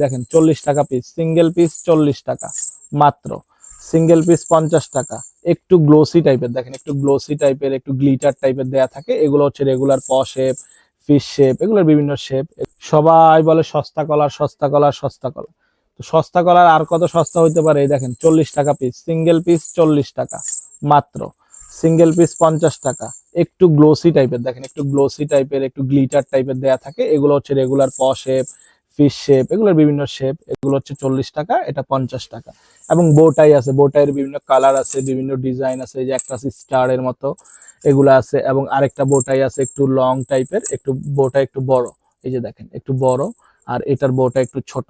দেখেন 40 টাকা piece, single piece 40 টাকা মাত্র, সিঙ্গেল পিস 50 টাকা। একটু গ্লোসি টাইপের, দেখেন একটু গ্লোসি টাইপের, একটু গ্লিটার টাইপের দেয়া থাকে। এগুলো হচ্ছে রেগুলার প শেপ, ফিশ শেপ, এগুলোর বিভিন্ন শেপ। সবাই বলে সস্তা কলার, সস্তা কলার, সস্তা কলার। তো সস্তা কলার আর কত সস্তা হইতে পারে? এই দেখেন 40 টাকা পিস, সিঙ্গেল পিস 40 টাকা মাত্র, সিঙ্গেল পিস 50 টাকা। একটু গ্লোসি টাইপের, দেখেন একটু গ্লোসি টাইপের, একটু গ্লিটার টাইপের দেয়া থাকে। এগুলো হচ্ছে রেগুলার প শেপ, ফিশ শেপ, এগুলোর বিভিন্ন শেপ। এগুলো হচ্ছে 40 টাকা, এটা 50 টাকা। এবং বোটাই আছে, বোটাইয়ের বিভিন্ন কালার আছে, বিভিন্ন ডিজাইন আছে। এই যে একটা স্টার এর মতো এগুলো আছে, এবং আরেকটা বোটাই আছে একটু লং টাইপের, একটু বোটা একটু বড়। এই যে দেখেন একটু বড়, আর এটার বোটা একটু ছোট।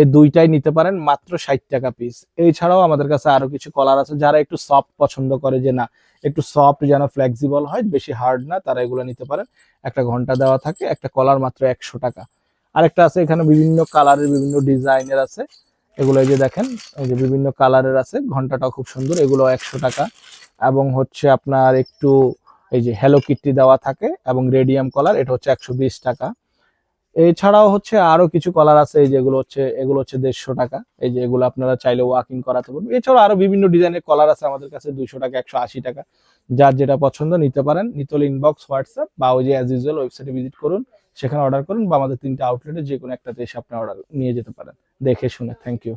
এই দুইটাই নিতে পারেন মাত্র 60 টাকা পিস। এছাড়াও আমাদের কাছে আরো কিছু কলার আছে। যারা একটু সফট পছন্দ করে, যে না একটু সফট যেন ফ্লেক্সিবল হয়, বেশি হার্ড না, তারা এগুলো নিতে পারেন। একটা ঘন্টা দেওয়া থাকে, একটা কলার মাত্র 100 টাকা। আরেকটা আছে এখানে বিভিন্ন কালারের, বিভিন্ন ডিজাইনের আছে। এগুলো এই যে দেখেন, এই যে বিভিন্ন কালারের আছে, ঘন্টাটাও খুব সুন্দর, এগুলো 100 টাকা। এবং হচ্ছে আপনার একটু এই যে হ্যালো কিটি দেওয়া থাকে, এবং রেডিয়াম কলার, এটা হচ্ছে 120 টাকা। এছাড়াও হচ্ছে আরো কিছু কলার আছে, এই যেগুলো হচ্ছে, এগুলো হচ্ছে 150 টাকা। এই যে এগুলো আপনারা চাইলে ওয়াকিং করাতে পারবেন। এছাড়াও আরো বিভিন্ন ডিজাইনের কলার আছে আমাদের কাছে, 200 টাকা, 180 টাকা। যার যেটা পছন্দ নিতে পারেন। নিতল ইনবক্স, হোয়াটসঅ্যাপ, বা ওই যে অ্যাজ ইউজুয়াল ওয়েবসাইটে ভিজিট করুন, সেখানে অর্ডার করুন, বা আমাদের 3টে আউটলেটে যে কোনো একটাতে এসে আপনি অর্ডার নিয়ে যেতে পারেন দেখে শুনে। Thank you.